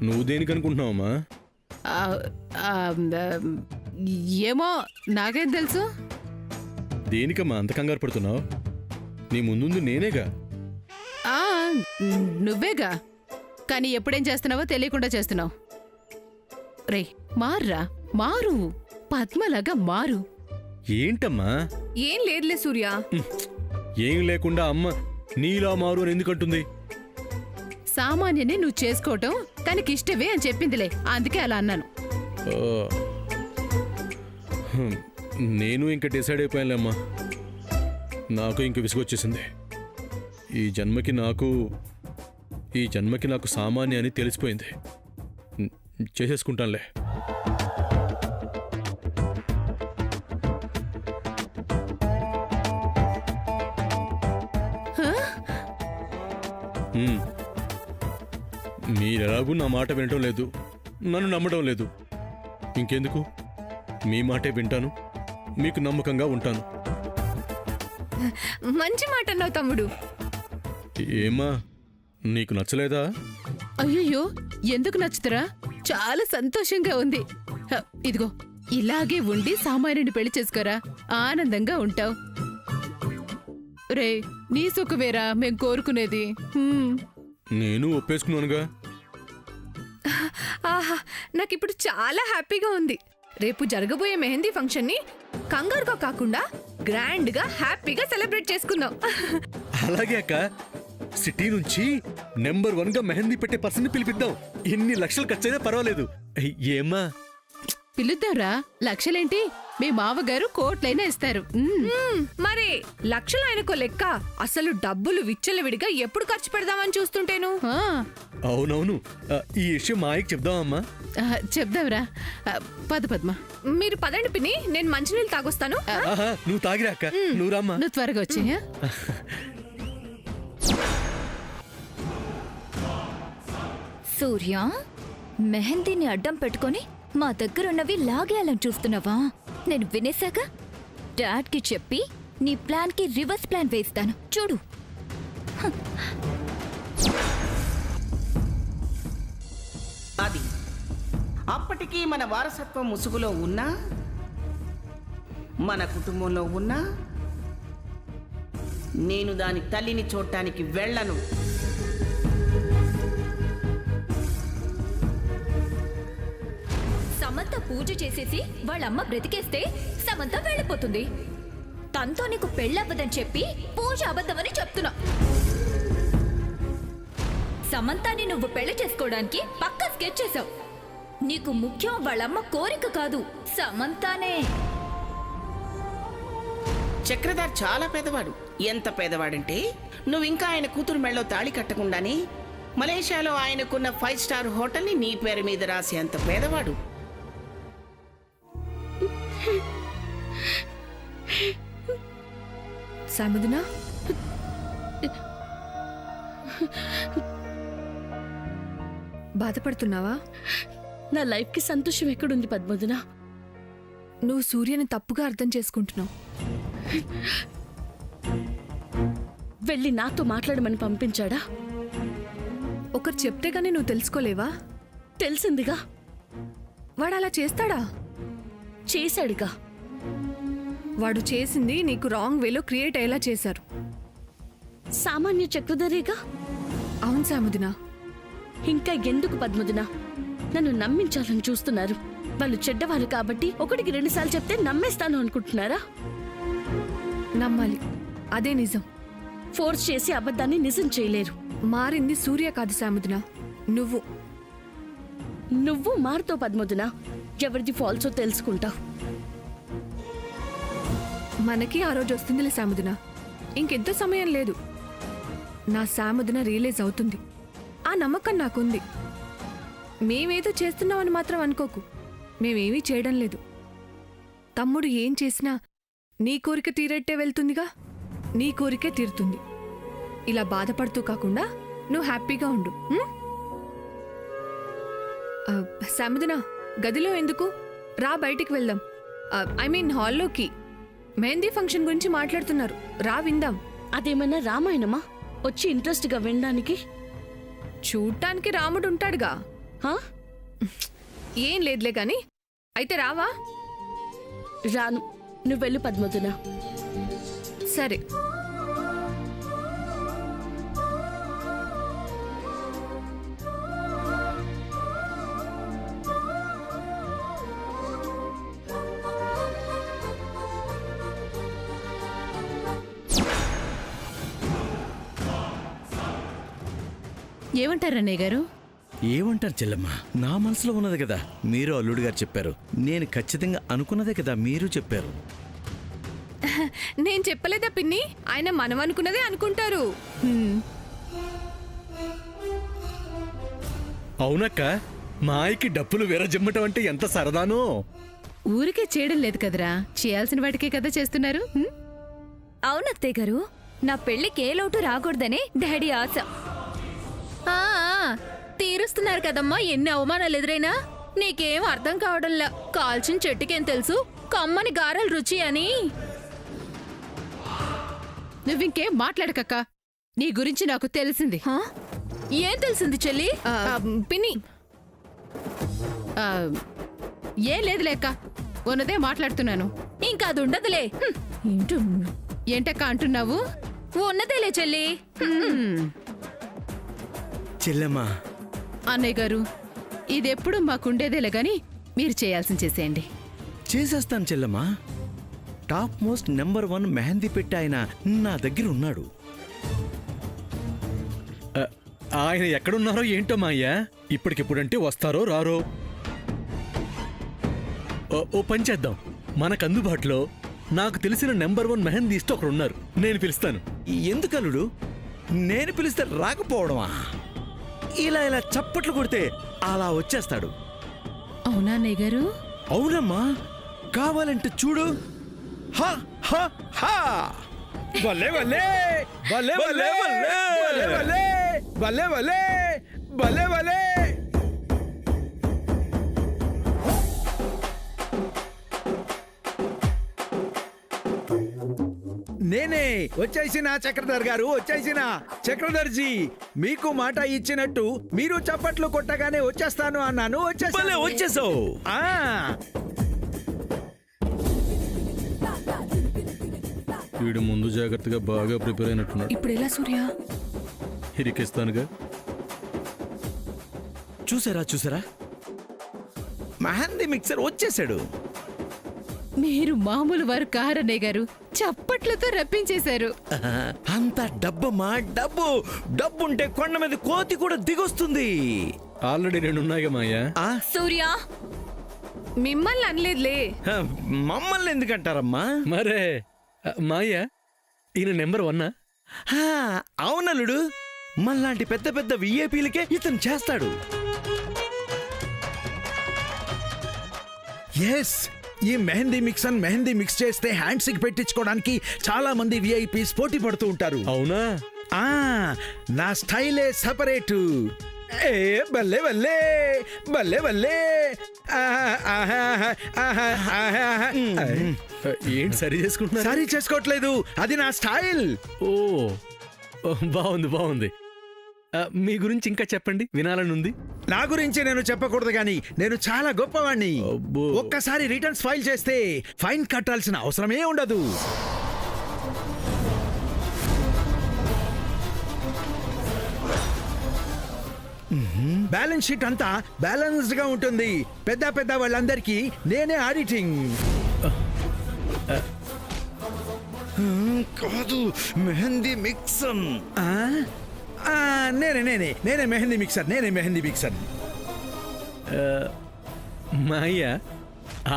నువ్వు దేనికనుకుంటున్నావమ్మా? ఏమో నాకేం తెలుసు. దేనికమ్మా అంత కంగారు పడుతున్నావు? నీ ముందుంది నేనేగా. నువ్వేగా, కానీ ఎప్పుడేం చేస్తున్నావో తెలియకుండా చేస్తున్నావు. రే మారురా, మారు, పద్మలాగా మారు. ఏంటమ్మా? ఏం లేదులే సూర్య. ఏం లేకుండా అమ్మ నీలా మారు అని ఎందుకంటుంది? సామాన్యని నువ్వు చేసుకోవటం తనకిష్టమే అని చెప్పిందిలే, అందుకే అలా అన్నాను. నేను ఇంక డిసైడ్ అయిపోయానులేమ్మా. నాకు ఇంక విసుగొచ్చేసింది. ఈ జన్మకి నాకు సామాన్య అని తెలిసిపోయింది. చేసేసుకుంటానులే. మీరెలాగూ నా మాట వినటం లేదు, నన్ను నమ్మడం లేదు. ఇంకెందుకు, మీ మాటే వింటాను, మీకు నమ్మకంగా ఉంటాను. మంచి మాట అన్నావు తమ్ముడు. ఏమా, నీకు నచ్చలేదా? అయ్యయ్యో, ఎందుకు నచ్చుతరా? చాలా సంతోషంగా ఉంది. ఇదిగో ఇలాగే ఉండి సామాన్యుని పెళ్లి చేసుకోరా, ఆనందంగా ఉంటావు. రే నీ సుఖవేరా మేం కోరుకునేది. నేను ఒప్పేసుకున్నానుగా. ఆహా, నాకిప్పుడు చాలా హ్యాపీగా ఉంది. రేపు జరగబోయే మెహందీ ఫంక్షన్ ని కంగారుగా కాకుండా గ్రాండ్ గా హ్యాపీగా సెలబ్రేట్ చేసుకుందాం. అలాగే అక్క, సిటీ నుంచి నెంబర్ 1 గా మెహందీ పెట్టే పర్సన్ ని పిలిపిద్దాం. ఎన్ని లక్షలు ఖర్చైనా పర్వాలేదు. ఏమ్మా? పిలుద్దాంరా. లక్షలేంటి, మీ మావగారు కోట్లైనా ఇస్తారు. మరి లక్షలు ఆయనకో లెక్క. అసలు డబ్బులు విచ్చలవిడిగా ఎప్పుడు ఖర్చు పెడదామని చూస్తుంటేను. అవునవును, ఈ విషయం మా ఆయనకి చెప్దామమ్మా. చెప్దాంరా. పద పద్మ. మీరు పదండి పిన్ని, నేను మంచినీళ్ళు తాగొస్తాను. నువ్వు తాగిరా అక్క, నువ్వు రామ్మా. నువ్వు త్వరగా వచ్చి. సూర్య, మెహందీని అడ్డం పెట్టుకొని మా దగ్గరున్నవి లాగేయాలని చూస్తున్నావా? నేను వినేశాక డాడ్కి చెప్పి నీ ప్లాన్కి రివర్స్ ప్లాన్ వేస్తాను, చూడు. అది అప్పటికీ మన వారసత్వం ముసుగులో ఉన్నా, మన కుటుంబంలో ఉన్నా, నేను దాని తల్లిని చూడటానికి వెళ్ళను. సమంత పూజ చేసేసి వాళ్ళమ్మ బ్రతికేస్తే సమంత వెళ్ళిపోతుంది. తనతో నీకు పెళ్ళవ్వదని చెప్పి పూజ అబద్ధమని చెప్తున్నా. సమంతాని నువ్వు పెళ్లి చేసుకోవడానికి పక్కా స్కెచ్ చేసావు. నీకు ముఖ్యం వాళ్ళమ్మ కోరిక కాదు, సమంతానే. చక్రధార్ చాలా పేదవాడు. ఎంత పేదవాడంటే నువ్వు ఇంకా ఆయన కూతురు మెళ్ళలో తాళి కట్టకుండానే మలేషియాలో ఆయనకున్న 5 స్టార్ హోటల్ని నీ పేరు మీద రాసే అంత పేదవాడు. సామదునా, బాధపడుతున్నావా? నా లైఫ్కి సంతోషం ఎక్కడుంది పద్మదునా? నువ్వు సూర్యని తప్పుగా అర్థం చేసుకుంటున్నావు. వెళ్ళి నాతో మాట్లాడమని పంపించాడా? ఒకరు చెప్తే గానీ నువ్వు తెలుసుకోలేవా? తెలిసిందిగా. వాడు అలా చేస్తాడా? చేశాడుగా. వాడు చేసింది నీకు రాంగ్ వేలో క్రియేట్ అయ్యేలా చేశారు. సామాన్య చక్రధరేగా. అవును సాముదినా. ఇంకా ఎందుకు పద్మదునా నన్ను నమ్మించాలని చూస్తున్నారు? వాళ్ళు చెడ్డవాళ్ళు కాబట్టి 1కి 2 సార్లు చెప్తే నమ్మేస్తాను అనుకుంటున్నారా? నమ్మాలి, అదే నిజం. ఫోర్స్ చేసి అబద్ధాన్ని నిజం చేయలేరు. మారింది సూర్య కాదు సాముదినా, నువ్వు మారుతో పద్మదునా. ఎవరిది ఫాల్సో తెలుసుకుంటావు. మనకి ఆ రోజు వస్తుందిలే సాముదినా. ఇంకెంతో సమయం లేదు. నా సాముదిన రియలైజ్ అవుతుంది. ఆ నమ్మకం నాకుంది. మేమేదో చేస్తున్నామని మాత్రం అనుకోకు. మేమేమీ చేయడం లేదు. తమ్ముడు ఏం చేసినా నీ కోరిక తీరేట్టే వెళ్తుందిగా. నీ కోరికే తీరుతుంది. ఇలా బాధపడుతూ కాకుండా నువ్వు హ్యాపీగా ఉండు. సాముదినా, గదిలో ఎందుకు? రా, బయటికి వెళ్దాం. ఐ మీన్ హాల్లోకి. మెహందీ ఫంక్షన్ గురించి మాట్లాడుతున్నారు. రా, విందాం. అదేమన్నా రామాయణమా వచ్చి ఇంట్రెస్ట్గా వినడానికి? చూడ్డానికి రాముడు ఉంటాడుగా. హా? ఏం లేదులే గాని అయితే రావా? రాను, నువ్వు వెళ్ళు పద్మజన. సరే. ఏమంటారు అన్నయ్య గారు? ఏమంటారు చెల్లెమ్మ, నా మనసులో ఉన్నది కదా మీరు అల్లుడు గారు చెప్పారు. నేను ఖచ్చితంగా అనుకున్నదే కదా మీరు చెప్పారు. నేను చెప్పలేదా పిన్ని? ఆయన మనం అనుకున్నదే అనుకుంటారు. అవునక్క, మాయకి డప్పులు విరజిమ్మటం అంటే ఎంత సరదానో. ఊరికే చేయడం లేదు కదరా, చేయాల్సిన వాటికే కదా చేస్తున్నారు. అవునత్తయ్య గారు, నా పెళ్లికి ఏ లోటు రాకూడదనే డాడీ ఆశ. తీరుస్తున్నారు కదమ్మా, ఎన్ని అవమానాలు ఎదురైనా. నీకేం అర్థం కావడంలా. కాల్చిన చెట్టుకేం తెలుసు కమ్మని గారెల రుచి అని. నువ్వింకేం మాట్లాడకక్క, నీ గురించి నాకు తెలిసింది. ఏం తెలిసింది చెల్లి? పిన్ని ఆ, ఏం లేదు లేక ఉన్నదే మాట్లాడుతున్నాను. ఇంకా అది ఉండదులే. ఏంటక్క అంటున్నావు? ఉన్నదేలే చెల్లి. చెల్లెమ్మా, అన్నయ్య గారు, ఇదెప్పుడు మాకుండేదేలే గాని మీరు చేయాల్సింది చేసేయండి. చేసేస్తాను చెల్లెమ్మా. టాప్ మోస్ట్ నెంబర్ 1 మెహందీ పెట్టి ఆయన నా దగ్గర ఉన్నాడు. ఆయన ఎక్కడున్నారో ఏంటో మాయ్యా, ఇప్పటికిప్పుడంటే వస్తారో రారో. ఓ పని చేద్దాం, మనకు అందుబాటులో నాకు తెలిసిన నెంబర్ 1 మెహందీస్ట్ ఒకరున్నారు, నేను పిలుస్తాను. ఎందుకలుడు నేను పిలిస్తే రాకపోవడమా? ఇలా ఇలా చప్పట్లు కొడితే అలా వచ్చేస్తాడు. అవునా అన్నయ్య గారు? అవునమ్మా, కావాలంటే చూడు. హా హా హా, భలే భలే భలే భలే భలే భలే భలే భలే భలే. నేనే వచ్చేసిన చక్రధర్ గారు, వచ్చేసిన చక్రధర్జీ. మీకు మాట ఇచ్చినట్టు మీరు చప్పట్లు కొట్టగానే వచ్చేస్తాను అన్నాను, వచ్చేసావు. వీడు ముందు జాగ్రత్తగా బాగా ప్రిపేర్ అయినట్టున్నాడు. ఇప్పుడు ఎలా సూర్య? ఇరికిస్తానుగా. చూసారా మెహందీ మిక్సర్ వచ్చేసాడు. మీరు మామూలు వారు కారన్నయ్య గారు, చప్పట్లతో రప్పించేశారు. అంత డబ్బమ్మా, డబ్బు. డబ్బుంటే కొండ మీద కోతి కూడా దిగొస్తుంది. ఆల్రెడీ 2 ఉన్నాయిగా మాయా. సూర్య, మిమ్మల్ని అనలేదులే. మమ్మల్ని ఎందుకంటారమ్మా? మరే మాయా, ఈయన నెంబర్ 1. అవునలుడు, మళ్ళాంటి పెద్ద పెద్ద విఐపీలకే ఇతను చేస్తాడు. ఎస్, ఈ మెహందీ మిక్స్ చేస్తే హ్యాండ్స్కి పెట్టించుకోవడానికి చాలా మంది విఐపీస్ పోటీ పడుతూ ఉంటారు. అవునా? నా స్టైలే సపరేటు. ఏ బల్లే బల్లే బల్లే బల్లే. ఏంటి సరి చేసుకుంటున్నా? సరి చేసుకోవట్లేదు, అది నా స్టైల్. ఓ బాగుంది. మీ గురించి ఇంకా చెప్పండి, వినాలనుంది. నా గురించి నేను చెప్పకూడదు గాని నేను చాలా గొప్పవాణ్ణి. అబ్బో. ఒక్కసారి రిటర్న్స్ ఫైల్ చేస్తే ఫైన్ కట్టాల్సిన అవసరమే ఉండదు. బ్యాలెన్స్ షీట్ అంతా బ్యాలెన్స్డ్ గా ఉంటుంది. పెద్ద వాళ్ళందరికీ నేనే ఆడిటింగ్. కాదు, మెహందీ మిక్సర్. నేనే మెహందీ మిక్సర్. మాయ్యా,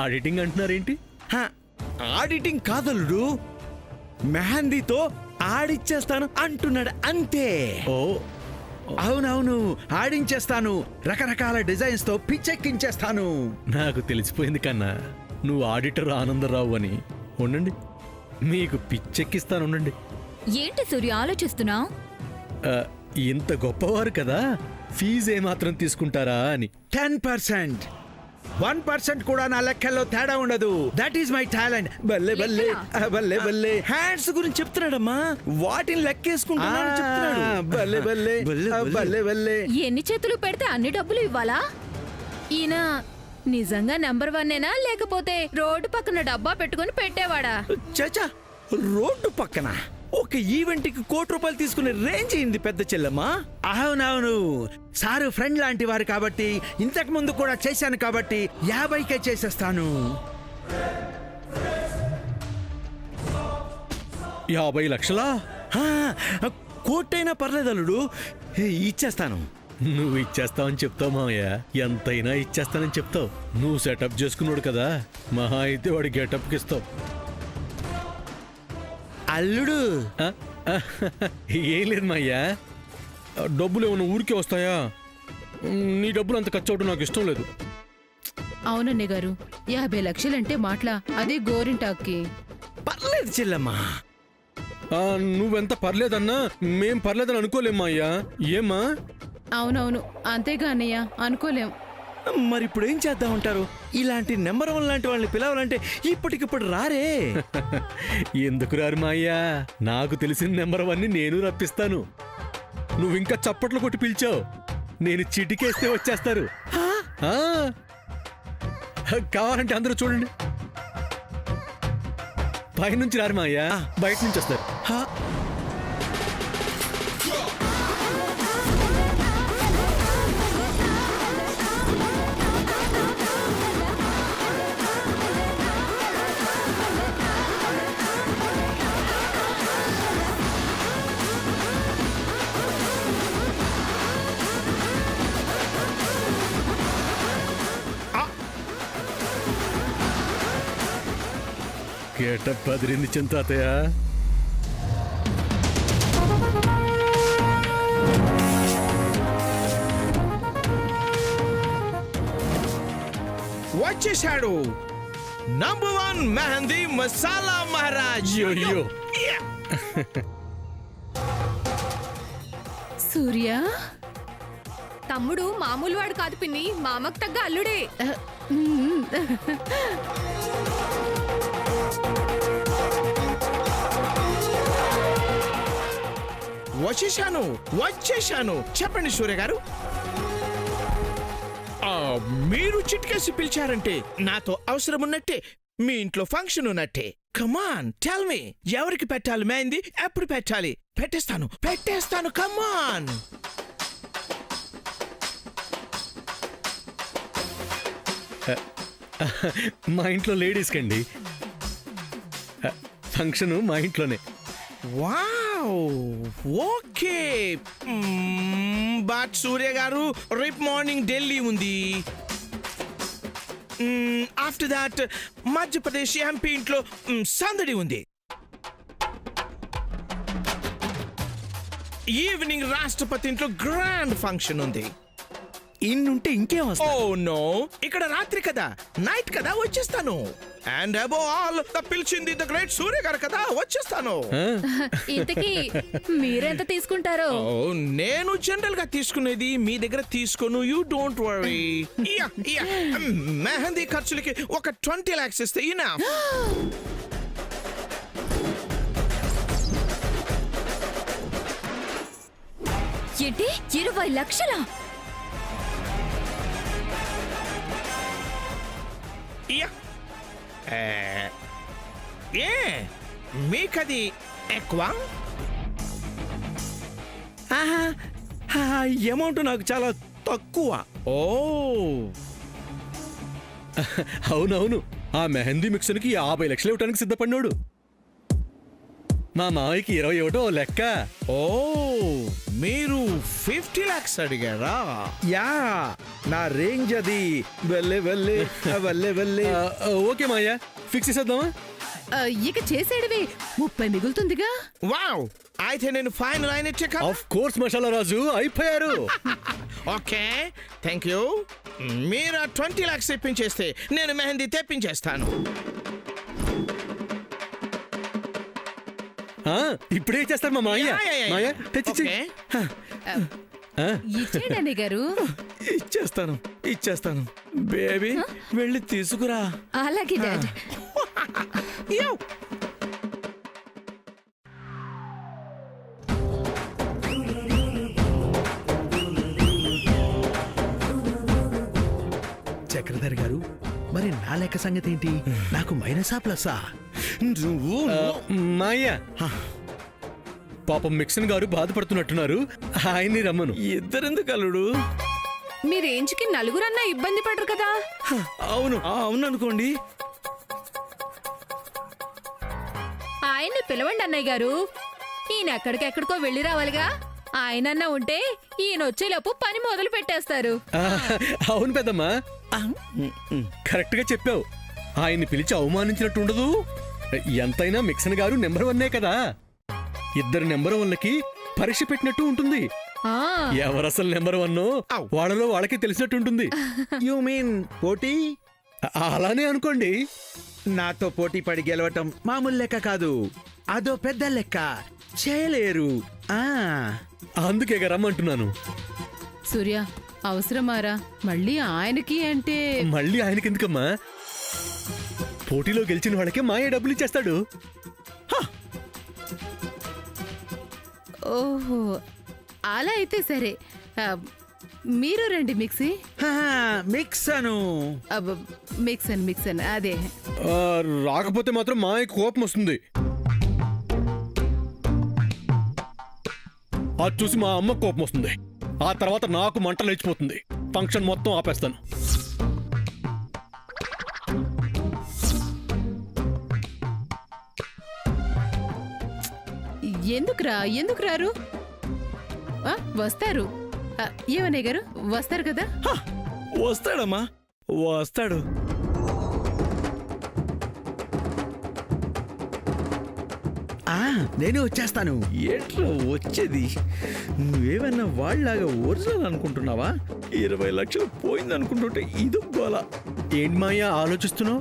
ఆడిటింగ్ అంటున్నారేంటి? ఆడిటింగ్ కాదలుడు, మెహందీతో ఆడిచ్చేస్తాను అంటున్నాడు అంతే. ఓ అవునవును, ఆడించేస్తాను. రకరకాల డిజైన్స్ తో పిచ్చెక్కించేస్తాను. నాకు తెలిసిపోయింది కన్నా, నువ్వు ఆడిటర్ ఆనందరావు అని. ఉండండి, మీకు పిచ్చెక్కిస్తాను. ఉండండి. ఏంటి సూర్య ఆలోచిస్తున్నావు? ఇంత గొప్పవారు కదా, ఫీజు ఏమాత్రం తీసుకుంటారా అని. 10%. 1% కూడా నా లెక్కల్లో తేడా ఉండదు. That is my talent. బల్లే బల్లే బల్లే బల్లే. హ్యాండ్స్ గురించి చెప్తున్నాడమ్మా, వాటిని లెక్కేసుకుంటున్నాడు చెప్తున్నాడు. బల్లే బల్లే బల్లే బల్లే. ఎన్ని చేతులు పెడితే అన్ని డబ్బులు ఇవ్వాలా? ఈయన నిజంగా నెంబర్ 1 లేకపోతే రోడ్డు పక్కన డబ్బా పెట్టుకొని పెట్టేవాడా? చచా, రోడ్డు పక్కన ఒక ఈవెంట్ కి ₹1,00,00,000 తీసుకునే రేంజ్ అయింది పెద్ద చెల్లమ్మా. అవునవును, సారు ఫ్రెండ్ లాంటి వారు కాబట్టి, ఇంతకు ముందు కూడా చేశాను కాబట్టి 50కే చేసేస్తాను. 50 లక్షలా? కోటైనా పర్లేదు అల్లుడు, ఇచ్చేస్తాను. నువ్వు ఇచ్చేస్తావని చెప్తావు మామయ్య, ఎంతైనా ఇచ్చేస్తానని చెప్తావు. నువ్వు సెటప్ చేసుకున్నాడు కదా, మహా అయితే వాడి గెటప్కి ఇస్తావు. అల్లుడు, ఆ? ఏం లేదు మాయ్యా, డబ్బులు ఏమైనా ఊరికే వస్తాయా? నీ డబ్బులు అంత ఖర్చు అవడం నాకు ఇష్టం లేదు. అవునన్నయ్య గారు, 50 లక్షలంటే మాటలా, అదే గోరింటాక్కి. పర్లేదు చెల్లమ్మా. నువ్వెంత పర్లేదన్నా మేం పర్లేదని అనుకోలేమ్మా అయ్యా. ఏమ్మా? అవునవును, అంతేగా అన్నయ్య, అనుకోలేం. మరి ఇప్పుడు ఏం చేద్దామంటారు? ఇలాంటి నెంబర్ 1 లాంటి వాళ్ళని పిలవాలంటే ఇప్పటికిప్పుడు రారే. ఎందుకు రారు మా అయ్యా? నాకు తెలిసిన నెంబర్ 1ని నేను రప్పిస్తాను. నువ్వు ఇంకా చప్పట్లు కొట్టి పిలిచావు, నేను చిటికేస్తే వచ్చేస్తారు. ఆ, కావాలంటే అందరూ చూడండి. పైనుంచి రారు మా అయ్యా, బయట నుంచి వస్తారు. గెటప్ అదిరింది చింతాతయ్య. వచ్చేసాడు నంబర్ 1 మెహందీ మసాలా మహారాజ్. అయ్యో. సూర్య, తమ్ముడు మామూలు వాడు కాదు పిన్ని, మామకు తగ్గ అల్లుడే. వచ్చేసాను. చెప్పండి సూర్య గారు. మీరు చిట్కేసి పిలిచారంటే నాతో అవసరం ఉన్నట్టే, మీ ఇంట్లో ఫంక్షన్ ఉన్నట్టే. కమాన్ టెల్ మీ, ఎవరికి పెట్టాలి మెహందీ, ఎప్పుడు పెట్టాలి? పెట్టేస్తాను కమాన్. మా ఇంట్లో లేడీస్ కండి ఫంక్షన్, మా ఇంట్లోనే. Wow, okay. బట్ సూర్య గారు, రేపు మార్నింగ్ ఢిల్లీ ఉంది. ఆఫ్టర్ దాట్ మధ్యప్రదేశ్ ఎంపీ ఇంట్లో సందడి ఉంది. ఈవినింగ్ రాష్ట్రపతి ఇంట్లో గ్రాండ్ ఫంక్షన్ ఉంది. ఇన్నుంటే ఇంకేం వస్తా? ఓ నో, ఇక్కడ రాత్రి కదా, నైట్ కదా, వచ్చేస్తాను. అండ్ అబో ఆల్, పిలిచింది ద గ్రేట్ సూర్య గారు కదా, వచ్చేస్తాను. ఇంతకీ మీరెంత తీసుకుంటారో? నేను జనరల్ గా తీసుకునేది మీ దగ్గర తీసుకోను, యూ డోంట్ వరీ. మెహందీ ఖర్చులకి ఒక 20 lakhs ఇస్తే ఇనఫ్. ఏంటి 20 లక్షలా? మీకది ఎక్కువ? అమౌంట్ నాకు చాలా తక్కువ. ఓ అవునవును, ఆ మెహందీ మిక్సర్కి 50 లక్షలు ఇవ్వడానికి సిద్ధపడినాడు. మా మావయ్యకి 21 లెక్క. ఓ, మీరు 50 lakhs అడిగారా? యా, నా రేంజ్ అది. బల్లే బల్లే బల్లే బల్లే. ఓకే మాయ్యా, ఫిక్స్ చేసేద్దామా? ఇక చేసేడివి 30 మిగులుతుందిగా. వావ్, అయితే నేను ఫైనల్ అయినట్టే కదా. ఆఫ్ కోర్స్ మసాలా రాజు, అయిపోయారు. Okay, thank you. మీరు 20 lakhs తెప్పించేస్తే నేను మెహందీ తెప్పించేస్తాను. ఇప్పుడే చేస్తారు మా మాయ్య. Yeah, yeah, yeah. మాయ్య తెచ్చి ఓకే. ఆ, ఇచ్చేయండి అన్నయ్య గారు. ఇచ్చేస్తాను బేబీ వెళ్ళి తీసుకురా. అలాగే డాడ్. చక్రధర్ గారు, మరి నా లెక్క సంగతి ఏంటి? నాకు మైనసా ప్లస్సా? నువ్వు మాయ పాపం మిక్సన్ గారు బాధపడుతున్నట్టున్నారు, ఆయన్ని రమ్మను. ఇద్దరెందుకు అల్లుడు? మీ రేంజ్కి నలుగురన్నా ఇబ్బంది పడరు కదా. అవును అవును అనుకోండి. ఆయన్ని పిలవండి అన్నయ్య గారు. ఈయన ఎక్కడికెక్కడికో వెళ్ళి రావాలిగా. ఆయనన్నా ఉంటే ఈయన వచ్చేలోపు పని మొదలు పెట్టేస్తారు. ఆ, అవును పెద్దమ్మా, కరెక్ట్ గా చెప్పావు. ఆయన్ని పిలిచి అవమానించినట్టు ఉండదు. ఎంతైనా మిక్సన్ గారు నెంబర్ 1 కదా. ఇద్దరు నెంబర్ 1కి పరీక్ష పెట్టినట్టు ఉంటుంది. ఆ ఎవరసలు నెంబర్ 1 వాళ్ళలో వాళ్ళకి తెలిసినట్టు ఉంటుంది. యు మీన్ పోటీ? అలానే అనుకోండి. నాతో పోటీ పడి గెలవటం మామూలు లెక్క కాదు, అదో పెద్ద లెక్క. చేయలేరు. అందుకే రమ్మంటున్నాను. సూర్య, అవసరమారా మళ్ళీ ఆయనకి అంటే? మళ్ళీ ఆయనకి ఎందుకమ్మా? పోటీలో గెలిచిన వాళ్ళకే మాయ డబ్బులు ఇచ్చేస్తాడు. ఓహో, అలా అయితే సరే. మీరు రండి మిక్సీ. మిక్స్ అను. మిక్సన్ అదే. రాకపోతే మాత్రం మాయ కోపం వస్తుంది. అది చూసి మా అమ్మ కోపం వస్తుంది. ఆ తర్వాత నాకు మంట లేచిపోతుంది. ఫంక్షన్ మొత్తం ఆపేస్తాను. ఎందుకు రారు? వస్తారు. ఏమన్నయ్య గారు, వస్తారు కదా? వస్తాడమ్మా, వస్తాడు. నేను వచ్చేస్తాను. ఎట్లా వచ్చేది? నువ్వేమన్నా వాళ్ళలాగా ఒరిజినల్ అనుకుంటున్నావా? 20 లక్షలు పోయింది అనుకుంటుంటే ఇది గోల. ఏంటి మాయా ఆలోచిస్తున్నావు?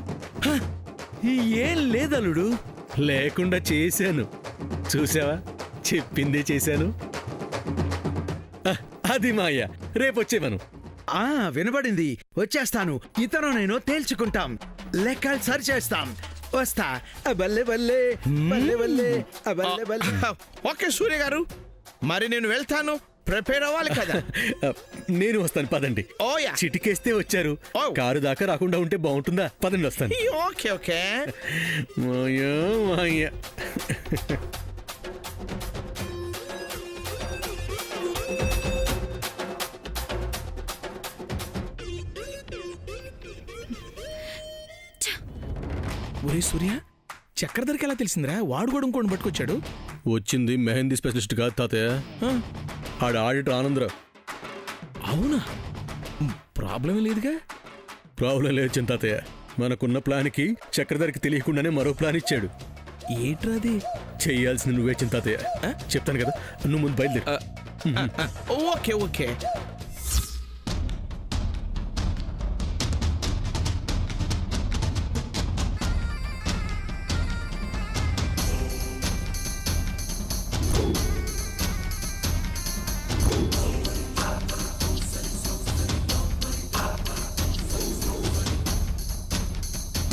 ఏం లేదలుడు, లేకుండా చేశాను. చూసావా, చెప్పిందే చేశాను. అది మాయ, రేపు వచ్చేవను. వినబడింది. వచ్చేస్తాను. ఇతను నేను తేల్చుకుంటాం, లెక్కలు సరి చేస్తాం. వస్తా. బల్లే బల్లే బల్లే బల్లే బల్లే బల్లే. ఓకే సూర్య గారు, మరి నేను వెళ్తాను. ప్రిపేర్ అవ్వాలి కదా. నేను వస్తాను, పదండి. ఓయా, చిటికేస్తే వచ్చారు. ఓ. కారు దాకా రాకుండా ఉంటే బాగుంటుందా? పదండి, వస్తాను. Okay okay. మాయా మాయా. ఒరే సూర్య, చక్రధర్కి ఎలా తెలిసిందిరా? వాడు కూడా ఇంకోటి పట్టుకొచ్చాడు. వచ్చింది మెహందీ స్పెషలిస్ట్ కాదు తాతయ్య, ఆడ ఆడిటర్ ఆనందరావు. అవునా? ప్రాబ్లం లేదుగా. ప్రాబ్లం లేదు చిన్న తాతయ్య. మనకున్న ప్లాన్కి చక్రధర్కి తెలియకుండానే మరో ప్లాన్ ఇచ్చాడు. ఏంట్రాది? చెయ్యాల్సింది నువ్వే చిన్న తాతయ్య. చెప్తాను కదా, నువ్వు ముందు బయలుదేరు. Okay okay.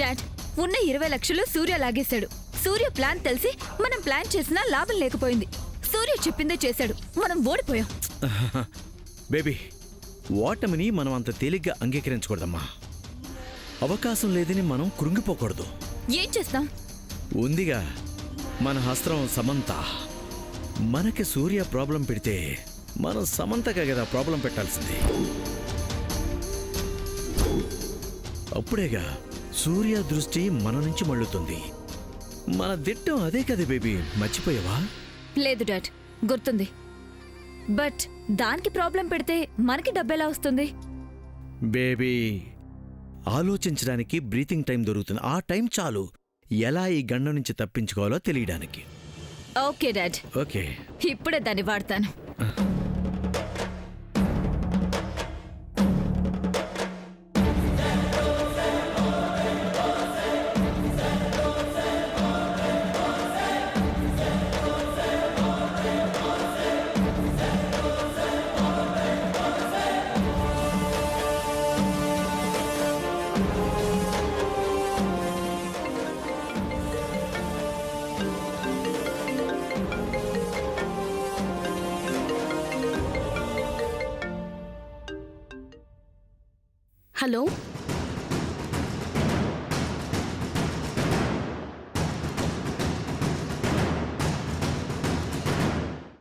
డాడ్, ఉన్న 20 లక్షలు సూర్య లాగేశాడు. సూర్య ప్లాన్ తెలిసి మనం ప్లాన్ చేసినా లాభం లేకపోయింది. సూర్య చెప్పిందే చేశాడు, మనం ఓడిపోయాం. బేబీ, ఓటమిని మనం అంత తేలిగ్గా అంగీకరించకూడదమ్మా. అవకాశం లేదని మనం కృంగిపోకూడదు. ఏం చేస్తాం? ఉందిగా మన హస్త్రం సమంత. మనకి సూర్య ప్రాబ్లం పెడితే మనం సమంతగా కదా ప్రాబ్లం పెట్టాల్సింది. అప్పుడేగా సూర్య దృష్టి మన నుంచి మళ్ళుతుంది. మన దిట్టం అదే కదా బేబీ, మర్చిపోయావా? లేదు డాడ్, గుర్తుంది. బట్ దానికి ప్రాబ్లం పెడితే మనకి డబ్బెలా వస్తుంది? బేబీ, ఆలోచించడానికి బ్రీతింగ్ టైం దొరుకుతుంది. ఆ టైం చాలు ఎలా ఈ గండం నుంచి తప్పించుకోవాలో తెలియడానికి. Okay dad, okay. ఇప్పుడే దాన్ని వాడతాను. హలో